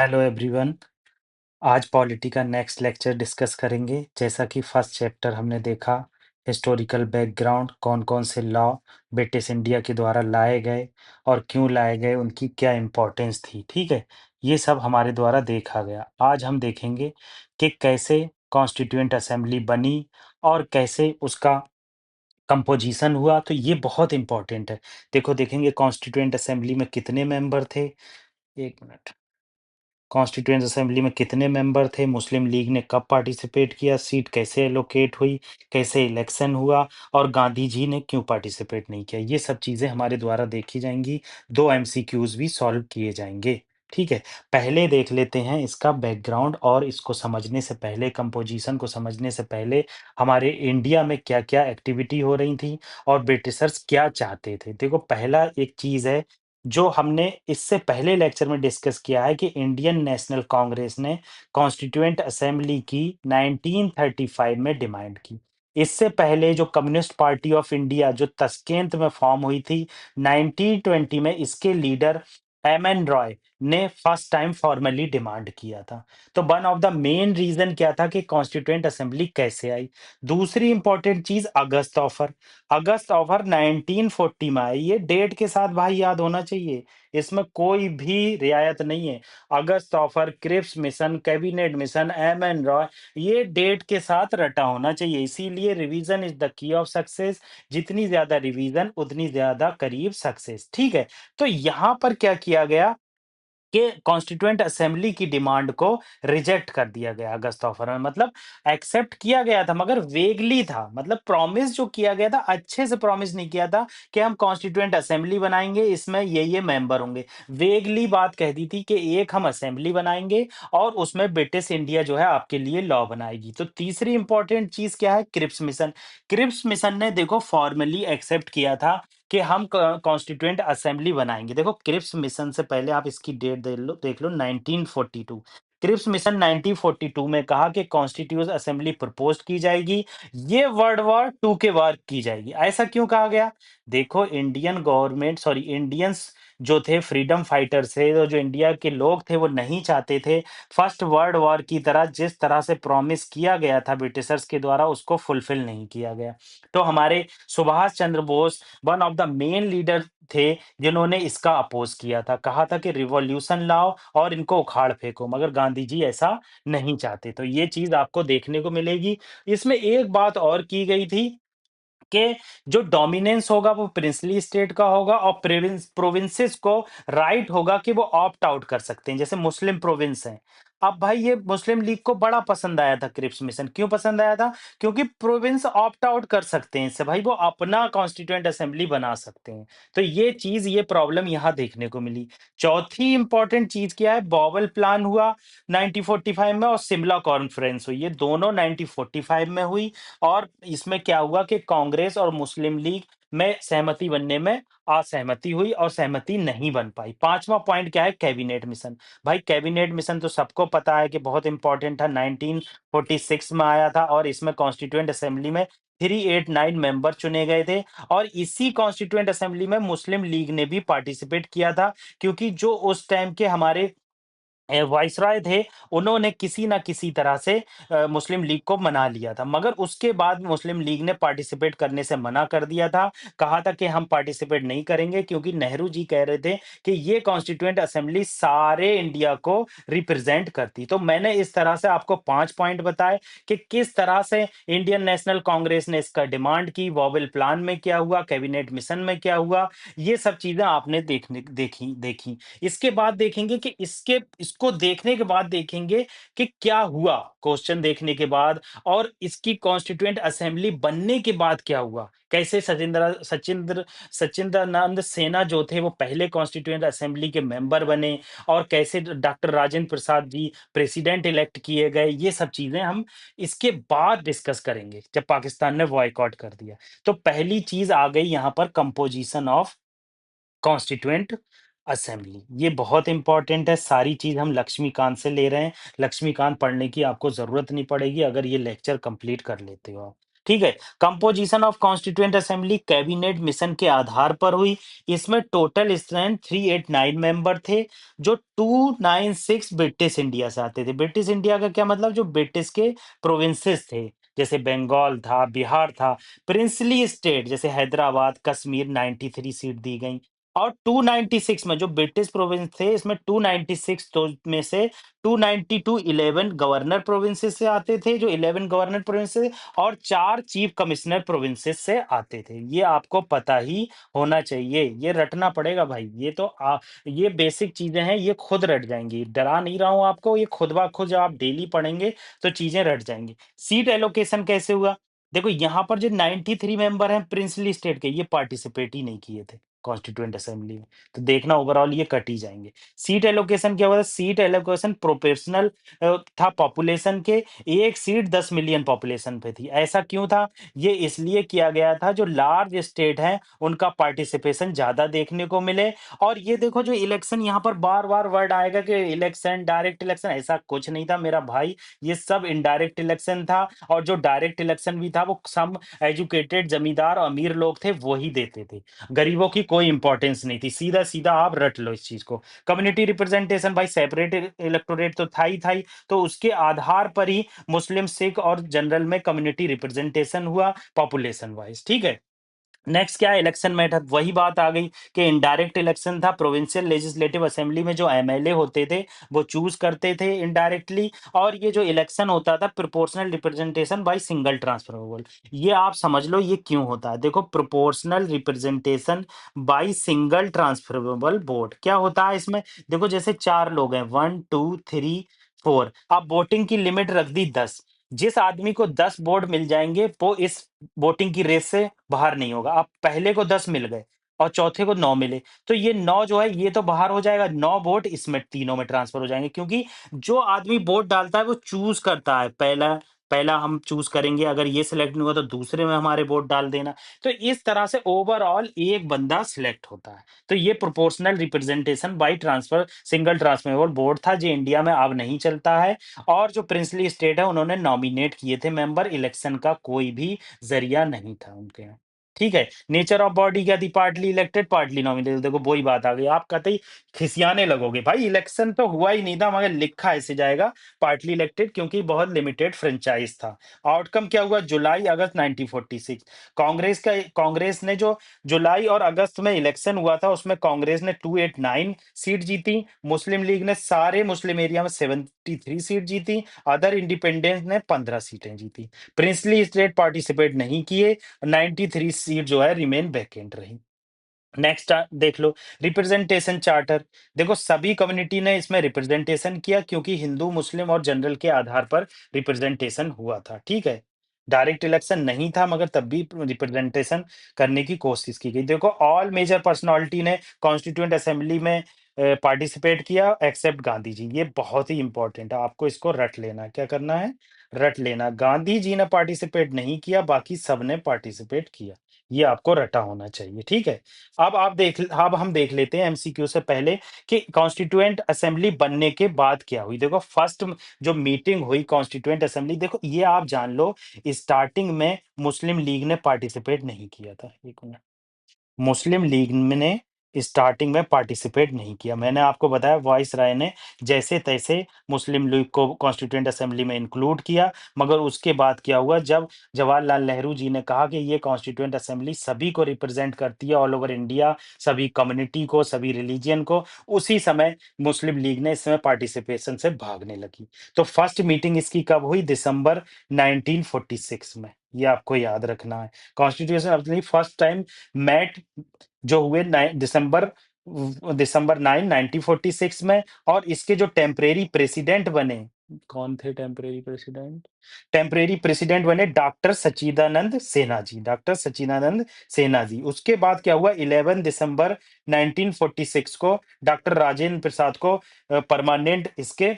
Hello everyone. आज polity का next lecture discuss करेंगे। जैसा कि फर्स्ट चैप्टर हमने देखा, हिस्टोरिकल बैकग्राउंड, कौन कौन से लॉ ब्रिटिश इंडिया के द्वारा लाए गए और क्यों लाए गए, उनकी क्या इम्पोर्टेंस थी। ठीक है, ये सब हमारे द्वारा देखा गया। आज हम देखेंगे कि कैसे कॉन्स्टिट्यूएंट असेंबली बनी और कैसे उसका कंपोजिशन हुआ। तो ये बहुत इंपॉर्टेंट है। देखो, देखेंगे कॉन्स्टिट्यूएंट असेंबली में कितने मेंबर थे। एक मिनट। कॉन्स्टिट्यूएंट असेंबली में कितने मेंबर थे, मुस्लिम लीग ने कब पार्टिसिपेट किया, सीट कैसे एलोकेट हुई, कैसे इलेक्शन हुआ और गांधी जी ने क्यों पार्टिसिपेट नहीं किया, ये सब चीज़ें हमारे द्वारा देखी जाएंगी। 2 एमसीक्यूज भी सॉल्व किए जाएंगे। ठीक है, पहले देख लेते हैं इसका बैकग्राउंड। और इसको समझने से पहले, कंपोजिशन को समझने से पहले, हमारे इंडिया में क्या क्या एक्टिविटी हो रही थी और ब्रिटिशर्स क्या चाहते थे। देखो, पहला एक चीज़ है जो हमने इससे पहले लेक्चर में डिस्कस किया है कि इंडियन नेशनल कांग्रेस ने कॉन्स्टिट्यूएंट असेंबली की 1935 में डिमांड की। इससे पहले जो कम्युनिस्ट पार्टी ऑफ इंडिया जो तस्केंत में फॉर्म हुई थी 1920 में, इसके लीडर एम एन रॉय ने फर्स्ट टाइम फॉर्मली डिमांड किया था। तो one of the main reason क्या था कि कॉन्स्टिट्यूएंट असेंबली कैसे आई। दूसरी इंपॉर्टेंट चीज, अगस्त ऑफर। अगस्त ओवर 1940 में आई। ये डेट के साथ भाई याद होना चाहिए, इसमें कोई भी रियायत नहीं है। August offer, Cripps mission, cabinet mission, M N Roy, ये डेट के साथ रटा होना चाहिए। इसीलिए revision is the key of success. जितनी ज्यादा रिवीजन उतनी ज्यादा करीब सक्सेस। ठीक है, तो यहां पर क्या किया गया कि कॉन्स्टिट्यूएंट असेंबली की डिमांड को रिजेक्ट कर दिया गया अगस्त ऑफर में। मतलब एक्सेप्ट किया गया था मगर वेगली था। मतलब प्रॉमिस जो किया गया था, अच्छे से प्रॉमिस नहीं किया था कि हम कॉन्स्टिट्यूएंट असेंबली बनाएंगे, इसमें ये मेंबर होंगे। वेगली बात कह दी थी कि एक हम असेंबली बनाएंगे और उसमें ब्रिटिश इंडिया जो है आपके लिए लॉ बनाएगी। तो तीसरी इंपॉर्टेंट चीज क्या है, क्रिप्स मिशन। क्रिप्स मिशन ने देखो फॉर्मली एक्सेप्ट किया था कि हम कॉन्स्टिट्यूएंट असेंबली बनाएंगे। देखो, क्रिप्स मिशन से पहले आप इसकी डेट देख लो 1942। क्रिप्स मिशन 1942 में कहा कि कॉन्स्टिट्यूएंट असेंबली प्रपोज की जाएगी, ये वर्ल्ड वॉर टू के बाद की जाएगी। ऐसा क्यों कहा गया? देखो, इंडियन गवर्नमेंट, सॉरी, इंडियंस जो थे फ्रीडम फाइटर्स थे, तो जो इंडिया के लोग थे वो नहीं चाहते थे फर्स्ट वर्ल्ड वॉर की तरह जिस तरह से प्रॉमिस किया गया था ब्रिटिशर्स के द्वारा, उसको फुलफिल नहीं किया गया। तो हमारे Subhas Chandra Bose one of the main leader थे जिन्होंने इसका अपोज किया था। कहा था कि रिवॉल्यूशन लाओ और इनको उखाड़ फेंको, मगर गांधी जी ऐसा नहीं चाहते। तो ये चीज आपको देखने को मिलेगी। इसमें एक बात और की गई थी कि जो डोमिनेंस होगा वो प्रिंसली स्टेट का होगा और प्रोविंसेस को राइट होगा कि वो ऑप्ट आउट कर सकते हैं, जैसे मुस्लिम प्रोविंस हैं। अब भाई ये मुस्लिम लीग को बड़ा पसंद आया था क्रिप्स मिशन। क्यों पसंद आया था? क्योंकि प्रोविंस ऑप्ट आउट कर सकते हैं इससे, भाई वो अपना कॉन्स्टिट्यूएंट असेंबली बना सकते हैं। तो ये चीज, ये प्रॉब्लम यहाँ देखने को मिली। चौथी इंपॉर्टेंट चीज क्या है, बॉबल प्लान हुआ 1945 में और शिमला कॉन्फ्रेंस हुई, ये दोनों 1945 में हुई। और इसमें क्या हुआ कि कांग्रेस और मुस्लिम लीग में सहमति बनने में असहमति हुई और सहमति नहीं बन पाई। पांचवा पॉइंट क्या है, कैबिनेट मिशन। भाई कैबिनेट मिशन तो सबको पता है कि बहुत इंपॉर्टेंट था, 1946 में आया था और इसमें कॉन्स्टिट्यूएंट असेंबली में 389 मेंबर चुने गए थे। और इसी कॉन्स्टिट्यूएंट असेंबली में मुस्लिम लीग ने भी पार्टिसिपेट किया था, क्योंकि जो उस टाइम के हमारे वाइसरॉय थे, उन्होंने किसी ना किसी तरह से मुस्लिम लीग को मना लिया था। मगर उसके बाद मुस्लिम लीग ने पार्टिसिपेट करने से मना कर दिया था। कहा था कि हम पार्टिसिपेट नहीं करेंगे, क्योंकि नेहरू जी कह रहे थे कि ये कॉन्स्टिट्यूएंट असेंबली सारे इंडिया को रिप्रेजेंट करती। तो मैंने इस तरह से आपको 5 पॉइंट बताए कि किस तरह से इंडियन नेशनल कांग्रेस ने इसका डिमांड की, वॉवेल प्लान में क्या हुआ, कैबिनेट मिशन में क्या हुआ। ये सब चीजें आपने देखी देखी। इसके बाद देखेंगे कि इसको देखने के बाद देखेंगे कि क्या हुआ क्वेश्चन देखने के बाद, और इसकी कॉन्स्टिट्यूएंट असेंबली बनने के बाद क्या हुआ। कैसे सचिंद्रानंद सेना जो थे वो पहले कॉन्स्टिट्यूएंट असेंबली के मेंबर बने, और कैसे doctor Rajendra Prasad ji president elect किए गए। ये सब चीजें हम इसके बाद डिस्कस करेंगे जब पाकिस्तान ने बॉयकॉट कर दिया। तो पहली चीज आ गई यहाँ पर, कंपोजिशन ऑफ कॉन्स्टिट्यूएंट असेंबली। ये बहुत इंपॉर्टेंट है। सारी चीज हम लक्ष्मीकांत से ले रहे हैं। लक्ष्मीकांत पढ़ने की आपको जरूरत नहीं पड़ेगी अगर ये लेक्चर कंप्लीट कर लेते हो आप। ठीक है। Composition of constituent assembly cabinet mission के आधार पर हुई। इसमें टोटल स्ट्रेंथ 389 मेंबर थे, जो 296 ब्रिटिश इंडिया से आते थे। ब्रिटिश इंडिया का क्या मतलब, जो ब्रिटिश के प्रोविंसेस थे, जैसे बंगाल था, बिहार था। प्रिंसली स्टेट जैसे हैदराबाद, कश्मीर 93 सीट दी गई। और 296 में जो ब्रिटिश प्रोविंस थे, इसमें 296 तो में से 292 11 गवर्नर प्रोविंसेस से आते थे, जो 11 गवर्नर प्रोविंसेस, और 4 चीफ कमिश्नर प्रोविंसेस से आते थे। ये आपको पता ही होना चाहिए, ये रटना पड़ेगा भाई। ये बेसिक चीजें हैं, ये खुद रट जाएंगी। डरा नहीं रहा हूं आपको, ये खुद ब खुद जब आप डेली पढ़ेंगे तो चीजें रट जाएंगी। सीट एलोकेशन कैसे हुआ? देखो यहाँ पर जो 93 मेंबर हैं प्रिंसली स्टेट के, ये पार्टिसिपेट ही नहीं किए थे कॉन्स्टिट्यूएंट असेंबली में। तो देखना ओवरऑल ये कट ही जाएंगे। सीट एलोकेशन क्या हुआ था? सीट एलोकेशन प्रोपोर्शनल था पॉपुलेशन के। एक सीट 10 मिलियन पॉपुलेशन पे थी। ऐसा क्यों था? ये इसलिए किया गया था, जो लार्ज स्टेट हैं उनका पार्टिसिपेशन ज्यादा देखने को मिले। और ये देखो, जो इलेक्शन यहाँ पर बार बार वर्ड आएगा कि इलेक्शन, डायरेक्ट इलेक्शन, ऐसा कुछ नहीं था मेरा भाई। ये सब इनडायरेक्ट इलेक्शन था। और जो डायरेक्ट इलेक्शन भी था, वो सम एजुकेटेड जमींदार और अमीर लोग थे, वो ही देते थे। गरीबों की कोई इंपॉर्टेंस नहीं थी। सीधा सीधा आप रट लो इस चीज को। कम्युनिटी रिप्रेजेंटेशन भाई, सेपरेट इलेक्टोरेट तो था ही, तो उसके आधार पर ही मुस्लिम, सिख और जनरल में कम्युनिटी रिप्रेजेंटेशन हुआ पॉपुलेशन वाइज। ठीक है। नेक्स्ट क्या है? Election method. वही बात आ गई कि इनडायरेक्ट इलेक्शन था। प्रोविंशियल लेजिस्लेटिव असेंबली में जो एमएलए होते थे, वो चूज करते थे इनडायरेक्टली। और ये जो इलेक्शन होता था, proportional representation by single transferable. ये आप समझ लो ये क्यों होता है। देखो, proportional representation by single transferable vote क्या होता है इसमें? देखो, जैसे 4 लोग हैं, 1 2 3 4, आप वोटिंग की लिमिट रख दी 10। जिस आदमी को 10 वोट मिल जाएंगे, वो इस वोटिंग की रेस से बाहर नहीं होगा। अब पहले को 10 मिल गए और चौथे को 9 मिले, तो ये 9 जो है, ये तो बाहर हो जाएगा। 9 वोट इसमें तीनों में ट्रांसफर हो जाएंगे, क्योंकि जो आदमी वोट डालता है वो चूज करता है। पहला पहला हम चूज करेंगे, अगर ये सिलेक्ट नहीं हुआ तो दूसरे में हमारे वोट डाल देना। तो इस तरह से ओवरऑल एक बंदा सिलेक्ट होता है। तो ये proportional representation by transfer single transferable vote था, जो इंडिया में अब नहीं चलता है। और जो प्रिंसली स्टेट है, उन्होंने नॉमिनेट किए थे मेंबर। इलेक्शन का कोई भी जरिया नहीं था उनके यहाँ। ठीक है। नेचर ऑफ बॉडी क्या थी? Partly elected, partly nominated. देखो, वही बात आ गई। आप कहते ही खिसियाने लगोगे, भाई इलेक्शन तो हुआ ही नहीं था, मगर लिखा ऐसे जाएगा पार्टली इलेक्टेड, क्योंकि बहुत लिमिटेड फ्रेंचाइज था। आउटकम क्या हुआ? जुलाई अगस्त 1946। कांग्रेस ने जो जुलाई और अगस्त में इलेक्शन हुआ था, उसमें कांग्रेस ने 289 सीट जीती। मुस्लिम लीग ने सारे मुस्लिम एरिया में 73 सीट जीती। अदर इंडिपेंडेंस ने 15 सीटें जीती। प्रिंसली स्टेट पार्टिसिपेट नहीं किए। 93 सीट जो है रिमेन वैकेंट रही। नेक्स्ट देख लो, रिप्रेजेंटेशन चार्टर। देखो, सभी कम्युनिटी ने इसमें रिप्रेजेंटेशन किया, क्योंकि हिंदू, मुस्लिम और जनरल के आधार पर रिप्रेजेंटेशन हुआ था। ठीक है। डायरेक्ट इलेक्शन नहीं था, मगर तब भी रिप्रेजेंटेशन करने की कोशिश की गई। देखो, ऑल मेजर पर्सनालिटी ने कॉन्स्टिट्यूएंट असेंबली में पार्टिसिपेट किया, एक्सेप्ट गांधी जी। ये बहुत ही इंपॉर्टेंट है, आपको इसको रट लेना है। क्या करना है? रट लेना। गांधी जी ने पार्टिसिपेट नहीं किया, बाकी सबने पार्टिसिपेट किया। ये आपको रटा होना चाहिए। ठीक है। अब हम देख लेते हैं एमसीक्यू से पहले कि कॉन्स्टिट्यूएंट असेंबली बनने के बाद क्या हुई। देखो, फर्स्ट जो मीटिंग हुई कॉन्स्टिट्यूएंट असेंबली, देखो ये आप जान लो, स्टार्टिंग में मुस्लिम लीग ने पार्टिसिपेट नहीं किया था। एक मिनट। मुस्लिम लीग ने स्टार्टिंग में पार्टिसिपेट नहीं किया। मैंने आपको बताया, वॉइस राय ने जैसे तैसे मुस्लिम लीग को कॉन्स्टिट्यूएंट असेंबली में इंक्लूड किया। मगर उसके बाद क्या हुआ, जब जवाहरलाल नेहरू जी ने कहा कि ये कॉन्स्टिट्यूएंट असेंबली सभी को रिप्रेजेंट करती है, ऑल ओवर इंडिया, सभी कम्युनिटी को, सभी रिलीजियन को, उसी समय मुस्लिम लीग ने इसमें पार्टिसिपेशन से भागने लगी। तो फर्स्ट मीटिंग इसकी कब हुई? दिसंबर 1946 में। ये आपको याद रखना है। Constitution assembly first time met जो हुए दिसंबर 9 1946 में। और इसके जो टेम्परेरी प्रेसिडेंट बने, कौन थे टेम्परेरी प्रेसिडेंट? टेम्परेरी प्रेसिडेंट बने डॉक्टर सच्चिदानंद सिन्हा जी। डॉक्टर सच्चिदानंद सिन्हा जी। उसके बाद क्या हुआ? 11 दिसंबर 1946 को डॉक्टर राजेंद्र प्रसाद को परमानेंट इसके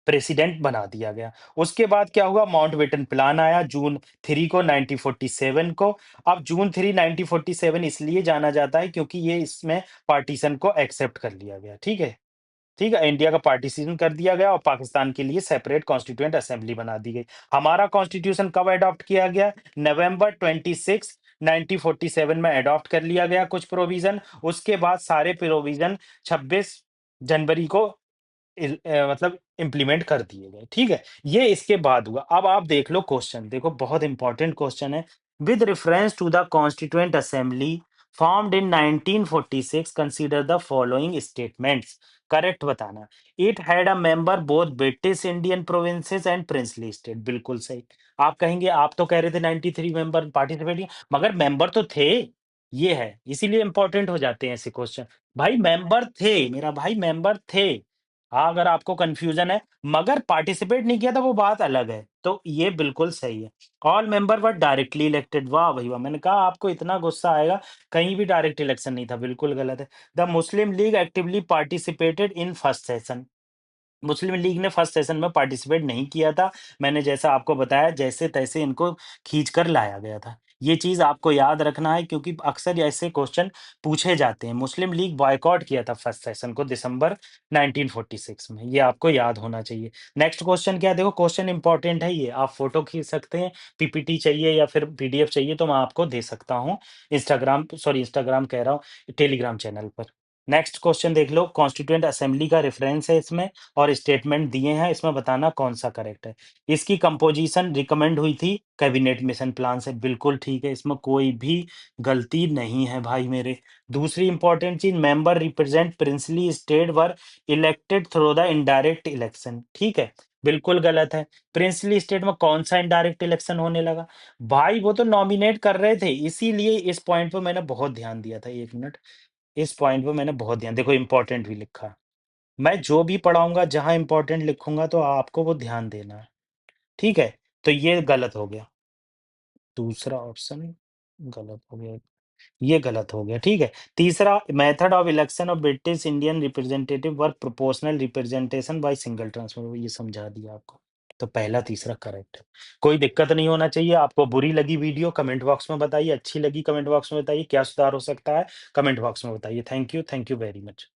प्रेसिडेंट बना दिया गया। उसके बाद क्या हुआ? माउंटबेटन प्लान आया जून 3 को 1947 को। अब जून 3 1947 इसलिए जाना जाता है, क्योंकि ये इसमें पार्टीशन को एक्सेप्ट कर लिया गया। ठीक है। ठीक है? इंडिया का पार्टीशन कर दिया गया और पाकिस्तान के लिए सेपरेट कॉन्स्टिट्यूएंट असेंबली बना दी गई। हमारा कॉन्स्टिट्यूशन कब अडॉप्ट किया गया? नवंबर 26, 1947 में अडॉप्ट कर लिया गया कुछ प्रोविज़न, उसके बाद सारे प्रोविज़न 26 जनवरी को मतलब इम्प्लीमेंट कर दिए गए, ठीक है? ये इसके बाद हुआ। अब आप देख लो क्वेश्चन, देखो बहुत इंपॉर्टेंट क्वेश्चन है। With reference to the constituent assembly formed in 1946 consider the following statements. Correct बताना। It had a member both British Indian provinces and princely state. बिल्कुल सही। आप कहेंगे आप तो कह रहे थे 93 मेंबर पार्टिसिपेट किए, मगर मेंबर तो थे। ये है, इसीलिए इंपॉर्टेंट हो जाते हैं ऐसे क्वेश्चन। भाई मेंबर थे, मेरा भाई मेंबर थे। हाँ, अगर आपको कन्फ्यूज़न है, मगर पार्टिसिपेट नहीं किया था वो बात अलग है। तो ये बिल्कुल सही है। ऑल मेंबर वर डायरेक्टली इलेक्टेड। वाह भई वाह! मैंने कहा आपको इतना गुस्सा आएगा, कहीं भी डायरेक्ट इलेक्शन नहीं था, बिल्कुल गलत है। The Muslim league actively participated in first session. Muslim league ने फर्स्ट सेशन में पार्टिसिपेट नहीं किया था। मैंने जैसा आपको बताया जैसे-तैसे इनको खींच कर लाया गया था। ये चीज़ आपको याद रखना है क्योंकि अक्सर ऐसे क्वेश्चन पूछे जाते हैं। मुस्लिम लीग बॉयकॉट किया था फर्स्ट सेशन को दिसंबर 1946 में। ये आपको याद होना चाहिए। नेक्स्ट क्वेश्चन क्या है? देखो क्वेश्चन इंपॉर्टेंट है ये। आप फोटो खींच सकते हैं, पीपीटी चाहिए या फिर पीडीएफ चाहिए तो मैं आपको दे सकता हूँ। इंस्टाग्राम कह रहा हूँ, टेलीग्राम चैनल पर। नेक्स्ट क्वेश्चन देख लो, कॉन्स्टिट्यूएंट असेंबली का रेफरेंस है इसमें और स्टेटमेंट दिए हैं, इसमें बताना कौन-सा करेक्ट है। इसकी कंपोज़िशन रिकमेंड हुई थी कैबिनेट मिशन प्लान से, बिल्कुल ठीक है, इसमें कोई भी गलती नहीं है भाई मेरे। दूसरी important cheese, member represent princely state were elected through the indirect election, ठीक है? बिल्कुल गलत है। प्रिंसली स्टेट में कौन-सा इनडायरेक्ट इलेक्शन होने लगा? भाई वो तो नॉमिनेट कर रहे थे, इसीलिए इस पॉइंट पे मैंने बहुत ध्यान दिया था। 1 मिनट, इस पॉइंट पे मैंने बहुत ध्यान देखो इम्पोर्टेंट भी लिखा है। मैं जो भी पढ़ाऊँगा, जहाँ इम्पोर्टेंट लिखूँगा तो आपको वो ध्यान देना है, ठीक है? तो ये गलत हो गया, दूसरा ऑप्शन गलत हो गया, ये गलत हो गया, ठीक है? तीसरा, method of election of British Indian representative were proportional representation by single transfer, ये समझा दिया आपको। तो पहला तीसरा करेक्ट है। कोई दिक्कत नहीं होना चाहिए, आपको बुरी लगी वीडियो कमेंट बॉक्स में बताइए, अच्छी लगी कमेंट बॉक्स में बताइए, क्या सुधार हो सकता है कमेंट बॉक्स में बताइए। Thank you very much.